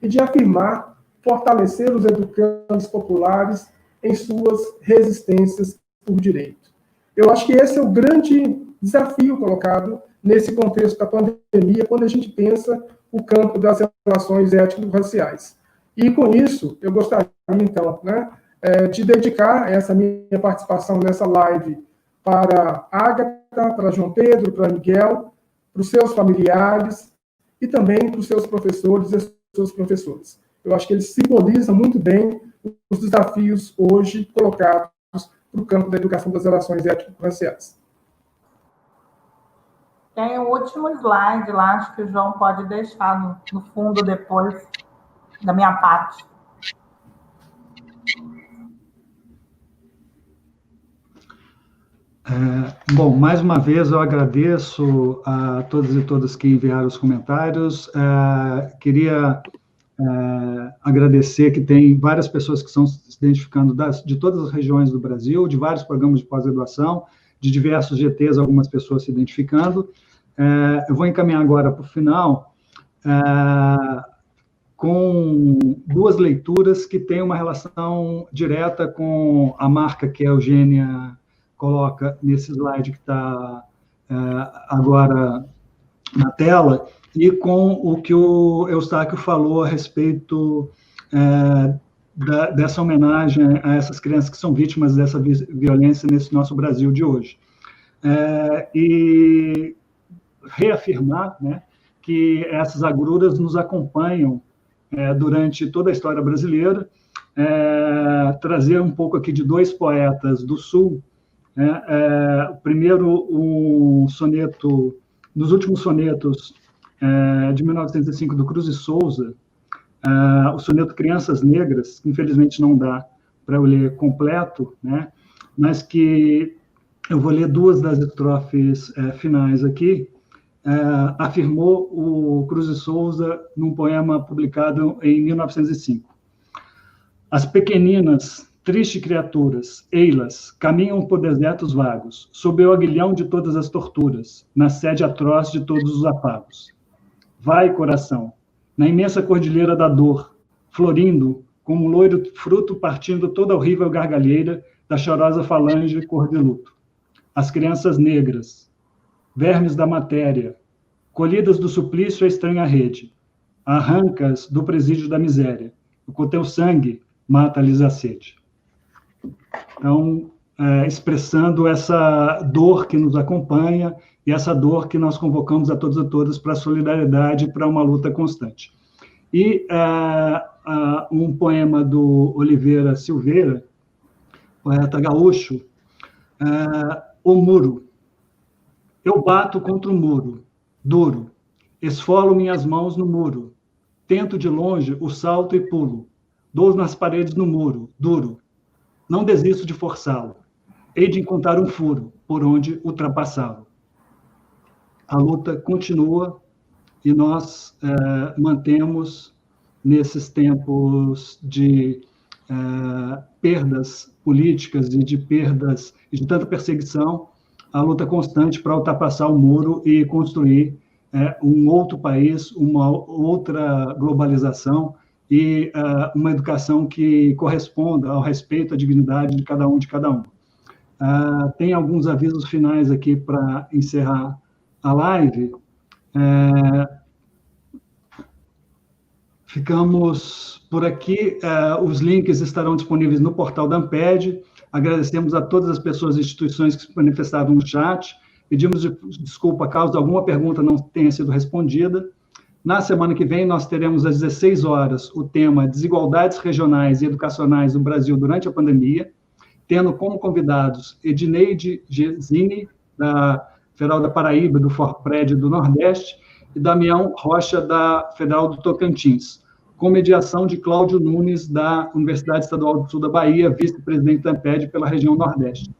e de afirmar, fortalecer os educandos populares em suas resistências por direito. Eu acho que esse é o grande desafio colocado nesse contexto da pandemia, quando a gente pensa o campo das relações étnico-raciais. E, com isso, eu gostaria, então, né, de dedicar essa minha participação nessa live para Ágata, para João Pedro, para Miguel, para os seus familiares e também para os seus professores e suas professoras. Eu acho que eles simbolizam muito bem os desafios hoje colocados para o campo da educação das relações étnico-raciais. Tem o último slide lá, acho que o João pode deixar no fundo depois da minha parte. Bom, mais uma vez eu agradeço a todos e todas que enviaram os comentários. Queria agradecer que tem várias pessoas que estão se identificando de todas as regiões do Brasil, de vários programas de pós-graduação, de diversos GTs, algumas pessoas se identificando. Eu vou encaminhar agora para o final, com duas leituras que têm uma relação direta com a marca que a Eugênia coloca nesse slide que está agora na tela, e com o que o Eustáquio falou a respeito dessa homenagem a essas crianças que são vítimas dessa violência nesse nosso Brasil de hoje. E reafirmar, né, que essas agruras nos acompanham durante toda a história brasileira, trazer um pouco aqui de dois poetas do Sul. O primeiro, um soneto, nos últimos sonetos de 1905, do Cruz e Souza, o soneto Crianças Negras, que infelizmente não dá para eu ler completo, né, mas que eu vou ler duas das estrofes finais aqui. Afirmou o Cruz e Souza num poema publicado em 1905. As pequeninas, tristes criaturas, ei-las, caminham por desertos vagos, sob o aguilhão de todas as torturas, na sede atroz de todos os apagos. Vai, coração, na imensa cordilheira da dor, florindo, como um loiro fruto partindo toda horrível gargalheira da chorosa falange cor de luto. As crianças negras, vermes da matéria, colhidas do suplício à estranha rede, arrancas do presídio da miséria, o teu sangue mata-lhes a sede. Então, expressando essa dor que nos acompanha e essa dor que nós convocamos a todos e todas para a solidariedade e para uma luta constante. E um poema do Oliveira Silveira, poeta gaúcho, O Muro. Eu bato contra o muro, duro, esfolo minhas mãos no muro, tento de longe o salto e pulo, dou nas paredes no muro, duro, não desisto de forçá-lo, hei de encontrar um furo por onde ultrapassá-lo. A luta continua e nós mantemos, nesses tempos de perdas políticas e de perdas e de tanta perseguição, a luta constante para ultrapassar o muro e construir um outro país, uma outra globalização e uma educação que corresponda ao respeito à dignidade de cada um de cada um. Tem alguns avisos finais aqui para encerrar a live. Ficamos por aqui. Os links estarão disponíveis no portal da Amped. Agradecemos a todas as pessoas e instituições que se manifestaram no chat. Pedimos desculpa caso alguma pergunta não tenha sido respondida. Na semana que vem, nós teremos às 16 horas o tema Desigualdades Regionais e Educacionais no Brasil durante a pandemia, tendo como convidados Edneide Gesini, da Federal da Paraíba, do Forpred do Nordeste, e Damião Rocha, da Federal do Tocantins, com mediação de Cláudio Nunes, da Universidade Estadual do Sul da Bahia, vice-presidente da Amped pela região Nordeste.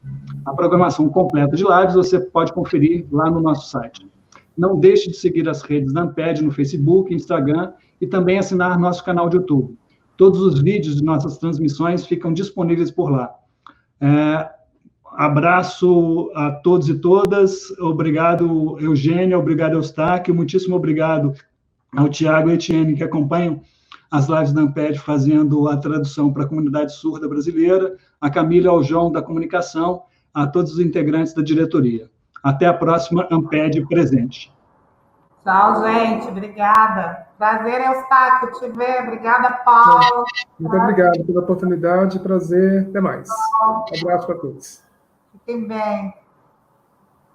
A programação completa de lives você pode conferir lá no nosso site. Não deixe de seguir as redes da Amped no Facebook, Instagram e também assinar nosso canal de YouTube. Todos os vídeos de nossas transmissões ficam disponíveis por lá. Abraço a todos e todas. Obrigado, Eugênia. Obrigado, Eustáquio. Muitíssimo obrigado ao Tiago e Etienne, que acompanham as lives da Amped fazendo a tradução para a comunidade surda brasileira, a Camila e ao João da comunicação, a todos os integrantes da diretoria. Até a próxima Amped presente. Tchau, gente. Obrigada. Prazer, Eustáquio, te ver. Obrigada, Paulo. Muito obrigado pela oportunidade. Prazer. Até mais. Um abraço para todos. Fiquem bem.